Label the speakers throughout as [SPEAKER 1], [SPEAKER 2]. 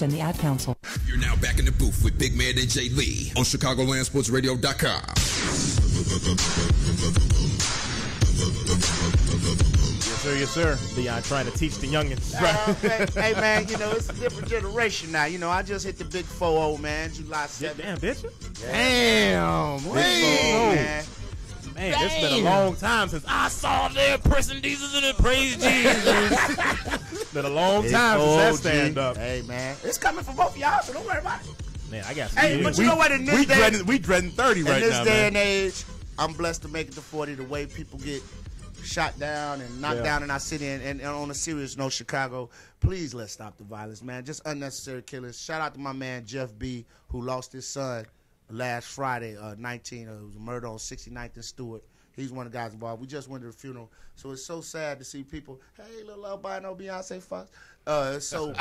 [SPEAKER 1] and the Ad Council.
[SPEAKER 2] You're now back in the booth with Big Man and Jay Lee on ChicagolandSportsRadio.com.
[SPEAKER 3] Yes, sir. Leon trying to teach the youngins.
[SPEAKER 4] Hey, man, you know, it's a different generation now. You know, I just hit the big 4-0, man, July 7th.
[SPEAKER 3] Damn, bitch.
[SPEAKER 4] Damn. Big 4-0, man.
[SPEAKER 3] Man, it's been a long time since I saw their prison Jesus and praise Jesus. Been a long time since that stand up.
[SPEAKER 4] Hey, man. It's coming from both y'all, so don't worry about it.
[SPEAKER 3] Man, I got some.
[SPEAKER 4] Hey, but you know what? In this day,
[SPEAKER 3] we dreading 30 right now,
[SPEAKER 4] in this day
[SPEAKER 3] man.
[SPEAKER 4] and age, I'm blessed to make it to 40 the way people get shot down and knocked down in our city. And on a serious note, Chicago, please let's stop the violence, man. Just unnecessary killings. Shout out to my man, Jeff B., who lost his son last Friday, 19. It was a murder on 69th and Stewart. He's one of the guys involved. We just went to the funeral. So it's so sad to see people, hey, little albino Beyonce Fox. So,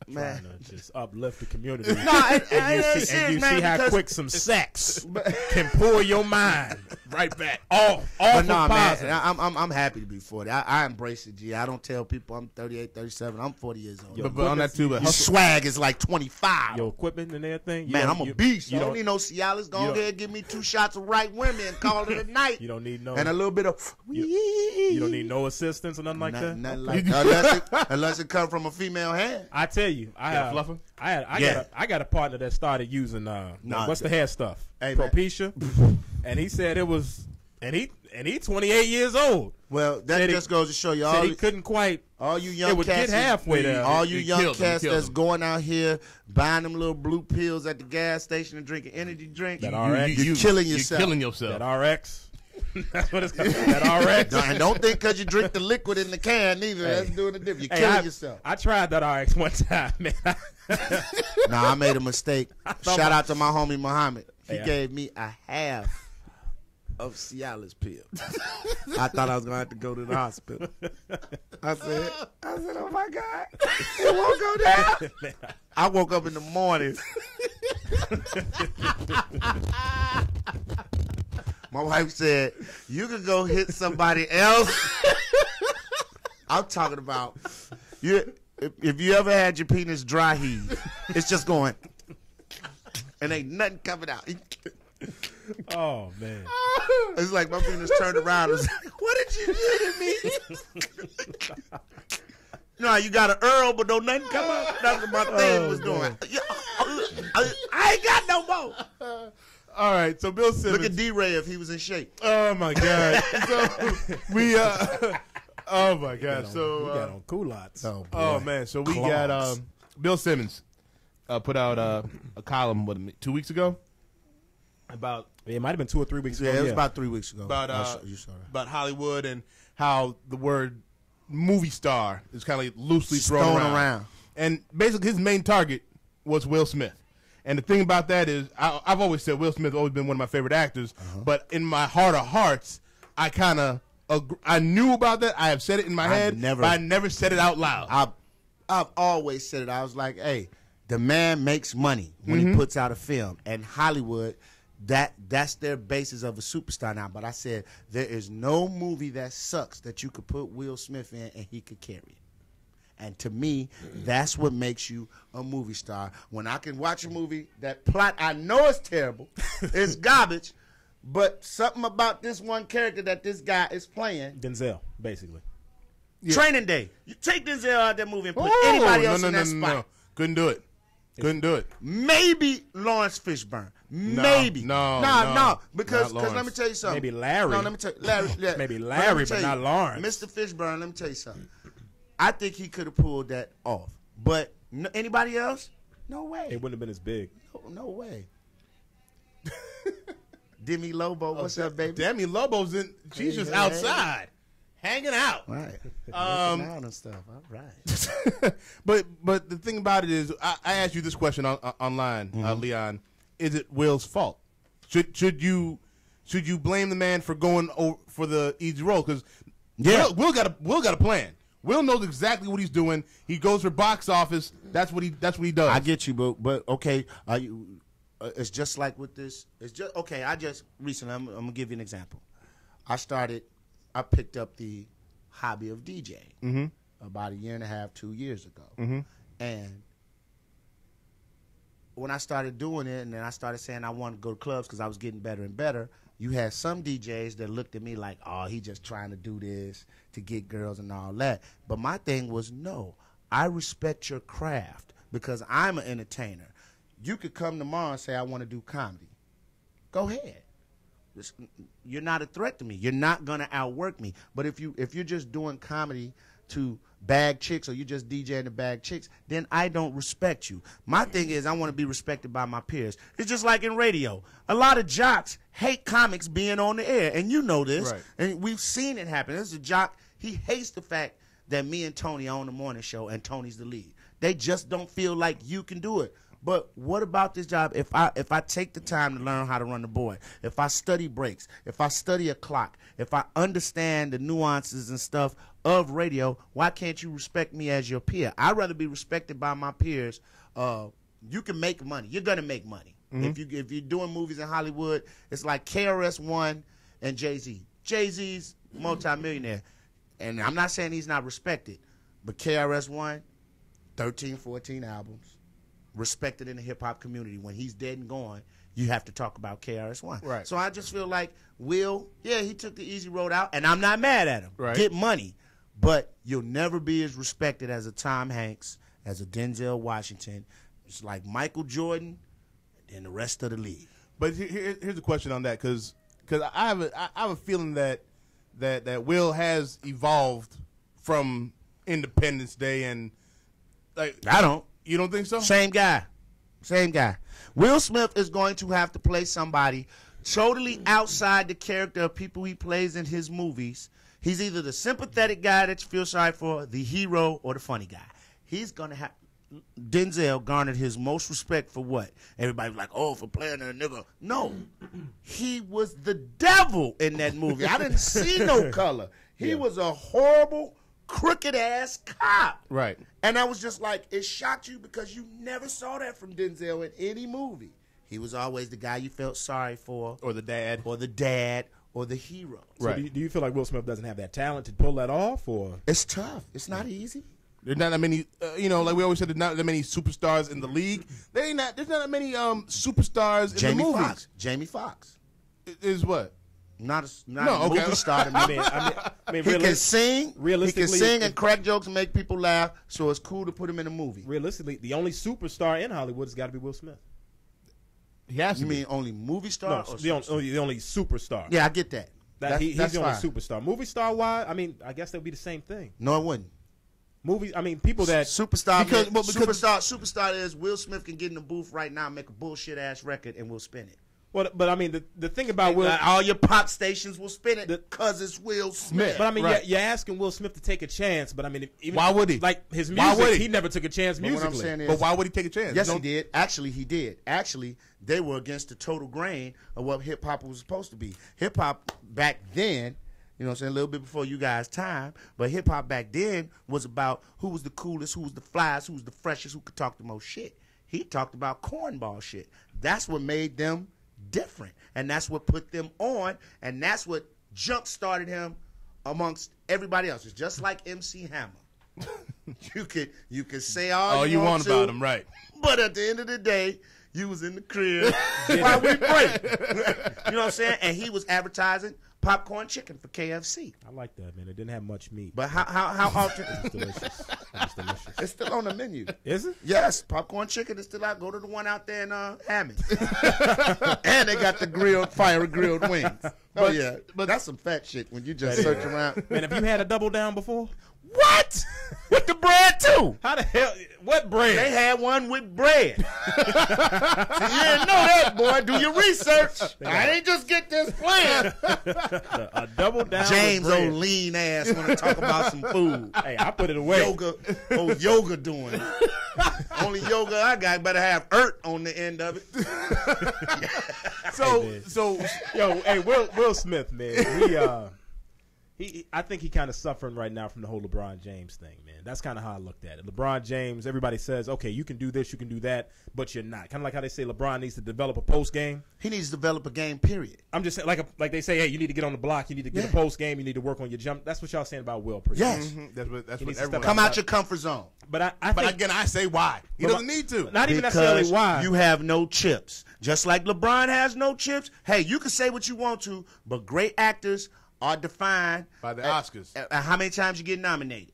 [SPEAKER 4] man.
[SPEAKER 3] Trying to just uplift the community.
[SPEAKER 4] No,
[SPEAKER 3] and you see how quick some sex can pull your mind right back.
[SPEAKER 4] But no, man, I'm happy to be 40. I embrace it, G. I don't tell people I'm 38, 37. I'm 40 years old.
[SPEAKER 3] Yo,
[SPEAKER 5] but on that too, but
[SPEAKER 4] your swag is like 25.
[SPEAKER 3] Your equipment and everything.
[SPEAKER 4] Man, I'm a beast. You don't need no Cialis. Go ahead and give me 2 shots of right women and call it a night.
[SPEAKER 3] You don't need no.
[SPEAKER 4] And a little bit of.
[SPEAKER 3] You don't need no assistance or nothing like that.
[SPEAKER 4] Nothing like that. Unless it comes from a female hand.
[SPEAKER 3] I tell you, I got a partner that started using what's the hair stuff?
[SPEAKER 4] Hey,
[SPEAKER 3] Propecia, and he said it was, and he 28 years old.
[SPEAKER 4] Well, that just goes to show you all.
[SPEAKER 3] He couldn't quite.
[SPEAKER 4] All you young
[SPEAKER 3] it would
[SPEAKER 4] cats,
[SPEAKER 3] get halfway there.
[SPEAKER 4] All you young cats that's going out here buying them little blue pills at the gas station and drinking energy drinks.
[SPEAKER 3] That RX,
[SPEAKER 4] you're killing yourself.
[SPEAKER 5] You're killing yourself.
[SPEAKER 3] That RX. That's what it's called. That RX.
[SPEAKER 4] And don't think because you drink the liquid in the can neither. That's doing the difference. You're killing yourself.
[SPEAKER 3] I tried that RX one time, man.
[SPEAKER 4] Nah, I made a mistake. Shout out to my homie Muhammad. He gave me a half of Cialis pill. I thought I was gonna have to go to the hospital. I said, oh my God, it won't go down. I woke up in the morning. My wife said, you could go hit somebody else. I'm talking about if you ever had your penis dry heave, it's just going and ain't nothing coming out.
[SPEAKER 3] Oh, man.
[SPEAKER 4] It's like my penis turned around. It's like, what did you do to me? You know, you got an Earl, but don't nothing come out. That's what my thing was doing. I ain't got no more.
[SPEAKER 5] All right, so Bill Simmons.
[SPEAKER 4] Look at D-Ray if he was in shape.
[SPEAKER 5] Oh, my God. So we, oh, my God.
[SPEAKER 3] We got on culottes.
[SPEAKER 5] Oh, man. So we got Bill Simmons put out a column, 2 weeks ago? About
[SPEAKER 3] it might have been 2 or 3 weeks ago.
[SPEAKER 4] Yeah, it was about 3 weeks ago.
[SPEAKER 5] About Hollywood and how the word movie star is kind of loosely thrown around. And basically his main target was Will Smith. And the thing about that is I've always said Will Smith has always been one of my favorite actors. But in my heart of hearts, I knew about that. I have said it in my head, but I never said it out loud.
[SPEAKER 4] I've always said it. I was like, hey, the man makes money when he puts out a film. And Hollywood, that's their basis of a superstar now. But I said there is no movie that sucks that you could put Will Smith in and he could carry it. And to me, that's what makes you a movie star. When I can watch a movie, that plot I know is terrible, it's garbage, but something about this one character that this guy is playing.
[SPEAKER 3] Denzel, basically.
[SPEAKER 4] Yeah. Training Day. You take Denzel out that movie and put anybody else in that spot.
[SPEAKER 5] No. Couldn't do it. Couldn't do it.
[SPEAKER 4] Maybe Lawrence Fishburne. Maybe. No. Because let me tell you something.
[SPEAKER 3] Maybe Larry.
[SPEAKER 4] No, let me tell you. Larry.
[SPEAKER 3] Maybe Larry, but not Lawrence.
[SPEAKER 4] Mr. Fishburne, let me tell you something. I think he could have pulled that off. But anybody else? No way.
[SPEAKER 3] It wouldn't have been as big.
[SPEAKER 4] No way. Demi Lobo, what's up, baby?
[SPEAKER 5] Demi Lobo's in. She's just outside. Hanging out.
[SPEAKER 4] Right. Out and stuff. All right.
[SPEAKER 5] but the thing about it is, I asked you this question online, Leon. Is it Will's fault? Should you blame the man for going for the easy role? Because Will got a plan. Will knows exactly what he's doing. He goes for box office. That's what he does.
[SPEAKER 4] I get you, but okay. It's just like with this. It's just okay. Recently, I'm gonna give you an example. I picked up the hobby of DJing about 1.5 years, 2 years ago, and when I started doing it, and then I started saying I wanted to go to clubs because I was getting better and better, you had some DJs that looked at me like, oh, he just trying to do this to get girls and all that. But my thing was, no, I respect your craft because I'm an entertainer. You could come tomorrow and say, I want to do comedy. Go ahead. You're not a threat to me. You're not going to outwork me. But if you're just doing comedy to bag chicks or you just DJing to bag chicks, then I don't respect you. My thing is I want to be respected by my peers. It's just like in radio. A lot of jocks hate comics being on the air, and you know this.
[SPEAKER 5] Right.
[SPEAKER 4] And we've seen it happen. This is a jock. He hates the fact that me and Tony are on the morning show and Tony's the lead. They just don't feel like you can do it. But what about this job? If I take the time to learn how to run the board, if I study breaks, if I study a clock, if I understand the nuances and stuff of radio, why can't you respect me as your peer? I'd rather be respected by my peers. You can make money. You're gonna make money. Mm-hmm. If you're doing movies in Hollywood, it's like KRS-One and Jay-Z. Jay-Z's multimillionaire, and I'm not saying he's not respected, but KRS-One, 13, 14 albums. Respected in the hip-hop community. When he's dead and gone, you have to talk about KRS-One.
[SPEAKER 5] Right.
[SPEAKER 4] So I just feel like Will, yeah, he took the easy road out, and I'm not mad at him.
[SPEAKER 5] Right.
[SPEAKER 4] Get money. But you'll never be as respected as a Tom Hanks, as a Denzel Washington. It's like Michael Jordan and the rest of the league.
[SPEAKER 5] But here's a question on that, because I have a feeling that Will has evolved from Independence Day, and like
[SPEAKER 4] I don't.
[SPEAKER 5] You don't think so?
[SPEAKER 4] Same guy. Will Smith is going to have to play somebody totally outside the character of people he plays in his movies. He's either the sympathetic guy that you feel sorry for, the hero, or the funny guy. He's going to have... Denzel garnered his most respect for what? Everybody's like, oh, for playing a nigga. No. He was the devil in that movie. I didn't see no color. He was a horrible... crooked-ass cop.
[SPEAKER 5] Right.
[SPEAKER 4] And I was just like, it shocked you because you never saw that from Denzel in any movie. He was always the guy you felt sorry for.
[SPEAKER 5] Or the dad.
[SPEAKER 4] Or the hero.
[SPEAKER 3] So
[SPEAKER 5] Right.
[SPEAKER 3] Do you feel like Will Smith doesn't have that talent to pull that off? Or
[SPEAKER 4] It's tough. It's not easy.
[SPEAKER 5] There's not that many, like we always said, there's not that many superstars in the league. There's not that many superstars in the movies.
[SPEAKER 4] Jamie Foxx.
[SPEAKER 5] Is what?
[SPEAKER 4] Not a
[SPEAKER 5] okay.
[SPEAKER 4] movie star.
[SPEAKER 3] I mean,
[SPEAKER 4] he can sing.
[SPEAKER 3] Realistically,
[SPEAKER 4] he can sing and crack jokes and make people laugh. So it's cool to put him in a movie.
[SPEAKER 3] Realistically, the only superstar in Hollywood has got to be Will Smith.
[SPEAKER 5] He has to.
[SPEAKER 4] You mean only movie star?
[SPEAKER 3] No,
[SPEAKER 4] or
[SPEAKER 3] the only superstar.
[SPEAKER 4] Yeah, I get that.
[SPEAKER 3] He's
[SPEAKER 4] that's
[SPEAKER 3] the only
[SPEAKER 4] fine.
[SPEAKER 3] superstar. Movie star wise, I mean, I guess that would be the same thing.
[SPEAKER 4] No, it wouldn't.
[SPEAKER 3] Movies, I mean, people that
[SPEAKER 4] superstar
[SPEAKER 5] because
[SPEAKER 4] superstar is Will Smith can get in the booth right now and make a bullshit ass record and we'll spin it.
[SPEAKER 3] Well, but I mean, the thing about Will,
[SPEAKER 4] all your pop stations will spin it because it's Will Smith.
[SPEAKER 3] But I mean,
[SPEAKER 5] Right.
[SPEAKER 3] you're asking Will Smith to take a chance. But I mean, even,
[SPEAKER 5] Why would he?
[SPEAKER 3] Like his
[SPEAKER 5] Why would
[SPEAKER 3] music,
[SPEAKER 5] he?
[SPEAKER 3] he never took a chance
[SPEAKER 4] But what I'm
[SPEAKER 3] musically.
[SPEAKER 4] saying is,
[SPEAKER 5] But why would he take a chance?
[SPEAKER 4] yes, he did. Actually, he did. Actually, they were against the total grain of what hip hop was supposed to be. Hip hop back then, you know what I'm saying, a little bit before you guys' time, but hip hop back then was about who was the coolest, who was the flyest, who was the freshest, who could talk the most shit. He talked about cornball shit. That's what made them different, and that's what put them on, and that's what jump started him amongst everybody else. It's just like MC Hammer. you could say all you want
[SPEAKER 5] about him, right?
[SPEAKER 4] but at the end of the day, you was in the crib while we break. You know what I'm saying? And he was advertising popcorn chicken for KFC.
[SPEAKER 3] I like that, man. It didn't have much meat.
[SPEAKER 4] But how often?
[SPEAKER 3] It's delicious. It's delicious.
[SPEAKER 4] It's still on the menu.
[SPEAKER 3] Is it?
[SPEAKER 4] Yes, popcorn chicken is still out. Go to the one out there in Hammond. And they got the fire grilled wings. Oh, yeah. But that's some fat shit when you just search around.
[SPEAKER 3] Man, have you had a double down before?
[SPEAKER 4] What? With the bread, too.
[SPEAKER 3] How the hell? What bread?
[SPEAKER 4] They had one with bread. So you didn't know that, boy. Do your research. I ain't just get this plan.
[SPEAKER 3] A double down.
[SPEAKER 4] James
[SPEAKER 3] with bread.
[SPEAKER 4] old lean ass want to talk about some food.
[SPEAKER 3] Hey, I put it away.
[SPEAKER 4] Yoga doing it. Only yoga I got better have on the end of it.
[SPEAKER 5] So
[SPEAKER 3] Yo, hey, Will Smith, man. I think he kind of suffering right now from the whole LeBron James thing, man. That's kind of how I looked at it. LeBron James, everybody says, okay, you can do this, you can do that, but you're not. Kind of like how they say LeBron needs to develop a post game.
[SPEAKER 4] He needs to develop a game, period.
[SPEAKER 3] I'm just saying, like they say, hey, you need to get on the block, you need to get a post game, you need to work on your jump. That's what y'all saying about Will.
[SPEAKER 4] Yes,
[SPEAKER 5] that's what everyone.
[SPEAKER 4] Come out your comfort zone.
[SPEAKER 3] But I think,
[SPEAKER 5] again, I say why he doesn't need to.
[SPEAKER 3] Not even
[SPEAKER 4] because
[SPEAKER 3] necessarily why.
[SPEAKER 4] You have no chips, just like LeBron has no chips. Hey, you can say what you want to, but great actors are defined
[SPEAKER 5] by the Oscars.
[SPEAKER 4] How many times you get nominated.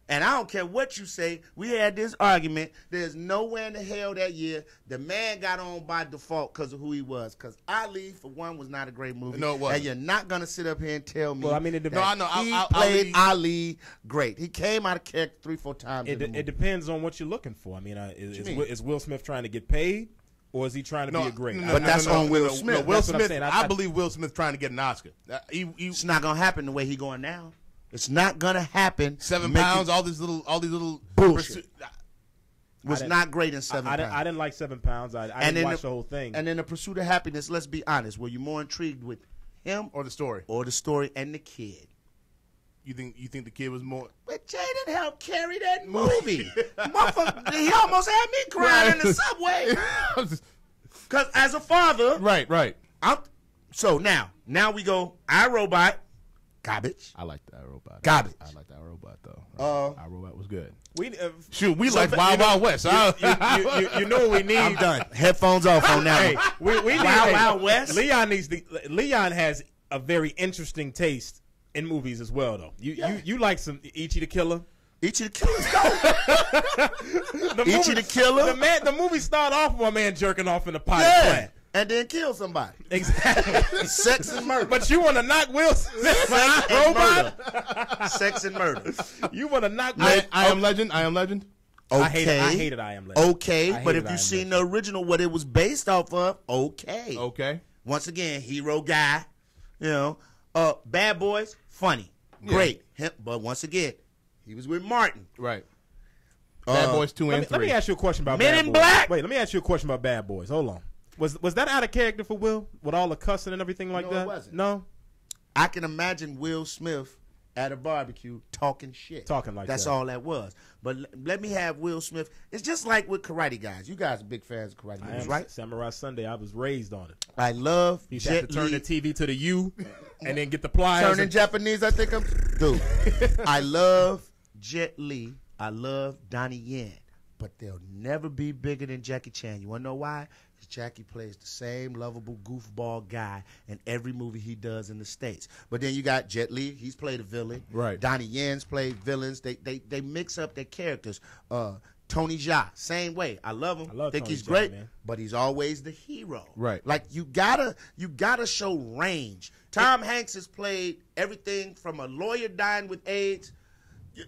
[SPEAKER 4] And I don't care what you say. We had this argument. There's nowhere in the hell that year the man got on by default because of who he was. Because Ali, for one, was not a great movie.
[SPEAKER 5] No, it wasn't.
[SPEAKER 4] And you're not going to sit up here and tell me
[SPEAKER 3] Well, I mean,
[SPEAKER 4] that
[SPEAKER 5] I know.
[SPEAKER 4] he played Ali great. He came out of character 3-4 times in the movie.
[SPEAKER 3] It depends on what you're looking for. I mean, is Will Smith trying to get paid? Or is he trying to be a great?
[SPEAKER 4] But that's on Will Smith.
[SPEAKER 5] No, Will Smith.
[SPEAKER 3] I
[SPEAKER 5] believe Will Smith trying to get an Oscar.
[SPEAKER 4] It's not gonna happen the way he going now. It's not gonna happen.
[SPEAKER 5] 7 pounds, all these little
[SPEAKER 4] bullshit. Was not great in 7 pounds.
[SPEAKER 3] I didn't like 7 pounds. I didn't watch the whole thing.
[SPEAKER 4] And in The Pursuit of Happiness, let's be honest, were you more intrigued with him
[SPEAKER 5] or the story?
[SPEAKER 4] Or the story and the kid?
[SPEAKER 5] You think the kid was more?
[SPEAKER 4] But Jaden helped carry that movie. Motherfucker, he almost had me crying in the subway. Because as a father,
[SPEAKER 5] right.
[SPEAKER 4] So now we go. iRobot, garbage.
[SPEAKER 5] I like the iRobot.
[SPEAKER 4] Garbage.
[SPEAKER 5] I like the iRobot though. iRobot was good.
[SPEAKER 3] We
[SPEAKER 5] like Wild West.
[SPEAKER 3] You know what we need.
[SPEAKER 4] I'm done. Headphones off on that.
[SPEAKER 3] Hey, we need
[SPEAKER 4] Wild West.
[SPEAKER 3] Leon has a very interesting taste in movies as well, though. You like some Ichi the Killer?
[SPEAKER 4] Ichi the Killer's dope. Ichi the Killer.
[SPEAKER 3] The movie started off with a man jerking off in a potty plant.
[SPEAKER 4] And then kill somebody.
[SPEAKER 3] Exactly.
[SPEAKER 4] Sex and murder.
[SPEAKER 3] But you want to knock Will Smith like robot?
[SPEAKER 4] Sex and murder.
[SPEAKER 3] You want to knock
[SPEAKER 5] I Am Legend?
[SPEAKER 4] Okay.
[SPEAKER 3] I hated I Am Legend.
[SPEAKER 4] Okay, but if you've seen the original, what it was based off of, okay.
[SPEAKER 5] Okay.
[SPEAKER 4] Once again, hero guy, Bad Boys, funny, great. But once again, he was with Martin.
[SPEAKER 5] Right. Bad Boys 2 and 3.
[SPEAKER 3] Let me ask you a question about
[SPEAKER 4] Men
[SPEAKER 3] Bad
[SPEAKER 4] in
[SPEAKER 3] Boys.
[SPEAKER 4] Black.
[SPEAKER 3] Wait, let me ask you a question about Bad Boys. Hold on. Was that out of character for Will with all the cussing and everything like that?
[SPEAKER 4] It wasn't.
[SPEAKER 3] No.
[SPEAKER 4] I can imagine Will Smith at a barbecue talking shit. That's all that was. But let me have Will Smith. It's just like with Karate Guys. You guys are big fans of Karate Guys, right?
[SPEAKER 3] Samurai Sunday. I was raised on it.
[SPEAKER 4] I love
[SPEAKER 3] You have to turn the TV to the U and then get the pliers.
[SPEAKER 4] Turning Japanese, I think I'm. Dude, I love Jet Li. I love Donnie Yen. But they'll never be bigger than Jackie Chan. You want to know why? Because Jackie plays the same lovable goofball guy in every movie he does in the States. But then you got Jet Li. He's played a villain.
[SPEAKER 3] Right.
[SPEAKER 4] Donnie Yen's played villains. They mix up their characters. Tony Jaa, same way. I love him. I think he's great, man. But he's always the hero.
[SPEAKER 5] Right.
[SPEAKER 4] Like you gotta show range. Tom Hanks has played everything from a lawyer dying with AIDS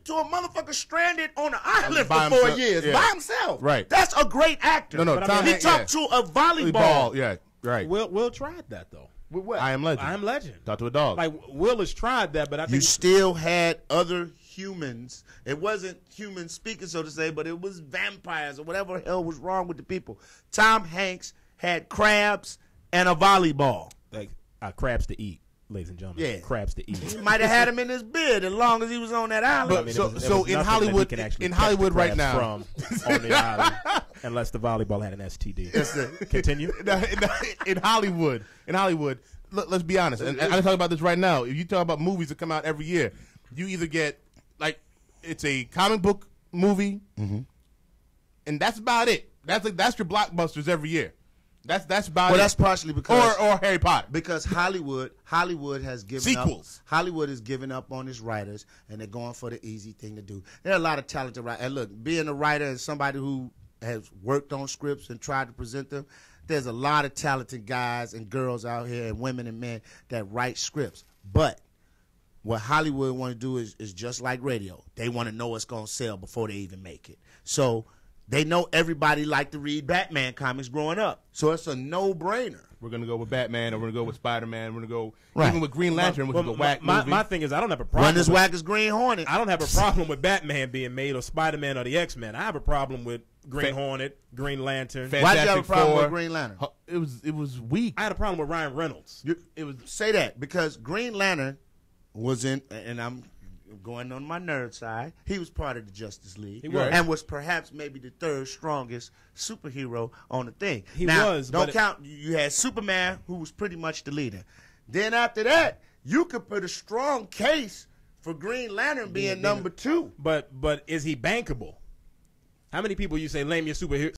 [SPEAKER 4] to a motherfucker stranded on an island for 4 years by himself.
[SPEAKER 5] Right.
[SPEAKER 4] That's a great actor.
[SPEAKER 5] No,
[SPEAKER 4] he talked to a volleyball.
[SPEAKER 5] Yeah, right.
[SPEAKER 3] Will tried that though.
[SPEAKER 4] With what?
[SPEAKER 5] I Am Legend.
[SPEAKER 3] I Am Legend.
[SPEAKER 5] Talk to a dog.
[SPEAKER 3] Like Will has tried that, but I think
[SPEAKER 4] You still had other humans. It wasn't human speaking, so to say, but it was vampires or whatever the hell was wrong with the people. Tom Hanks had crabs and a volleyball.
[SPEAKER 3] like crabs to eat. Ladies and gentlemen,
[SPEAKER 4] Yeah.
[SPEAKER 3] crabs to eat.
[SPEAKER 4] He might have had him in his beard as long as he was on that island.
[SPEAKER 5] But
[SPEAKER 3] I mean,
[SPEAKER 5] so
[SPEAKER 3] there was
[SPEAKER 5] in
[SPEAKER 3] nothing
[SPEAKER 5] Hollywood,
[SPEAKER 3] that he can actually
[SPEAKER 5] in
[SPEAKER 3] catch
[SPEAKER 5] Hollywood
[SPEAKER 3] the
[SPEAKER 5] right
[SPEAKER 3] crabs
[SPEAKER 5] now,
[SPEAKER 3] from on the island, unless the volleyball had an STD. Continue.
[SPEAKER 5] in Hollywood, let's be honest. And I talk about this right now. If you talk about movies that come out every year, you either get like it's a comic book movie, and that's about it. That's your blockbusters every year. That's about it.
[SPEAKER 4] Well, that's partially because
[SPEAKER 5] or Harry Potter.
[SPEAKER 4] Because Hollywood has given
[SPEAKER 5] Sequels.
[SPEAKER 4] up. Hollywood has given up on its writers, and they're going for the easy thing to do. There are a lot of talented writers. And look, being a writer and somebody who has worked on scripts and tried to present them, there's a lot of talented guys and girls out here, and women and men that write scripts. But what Hollywood want to do is just like radio. They want to know what's going to sell before they even make it. So they know everybody liked to read Batman comics growing up. So it's a no-brainer.
[SPEAKER 5] We're going to go with Batman, or we're going to go with Spider-Man. We're going to go
[SPEAKER 4] Right.
[SPEAKER 5] even with Green Lantern, which is a whack movie.
[SPEAKER 3] My thing is, I don't have a problem.
[SPEAKER 4] Run as whack as Green Hornet.
[SPEAKER 3] I don't have a problem with Batman being made or Spider-Man or the X-Men. I have a problem with Green Hornet, Green Lantern.
[SPEAKER 5] Fan-
[SPEAKER 4] Why'd you have a
[SPEAKER 5] Fantastic
[SPEAKER 4] problem
[SPEAKER 5] Four.
[SPEAKER 4] with Green Lantern?
[SPEAKER 5] It was weak.
[SPEAKER 3] I had a problem with Ryan Reynolds.
[SPEAKER 4] Say that because Green Lantern was in, and I'm going on my nerd side, he was part of the Justice League.
[SPEAKER 3] He was.
[SPEAKER 4] And was perhaps maybe the third strongest superhero on the thing.
[SPEAKER 3] He
[SPEAKER 4] now,
[SPEAKER 3] was.
[SPEAKER 4] Don't count, you had Superman, who was pretty much the leader. Then after that, you could put a strong case for Green Lantern being number 2.
[SPEAKER 3] But is he bankable? How many people you say name your superhero?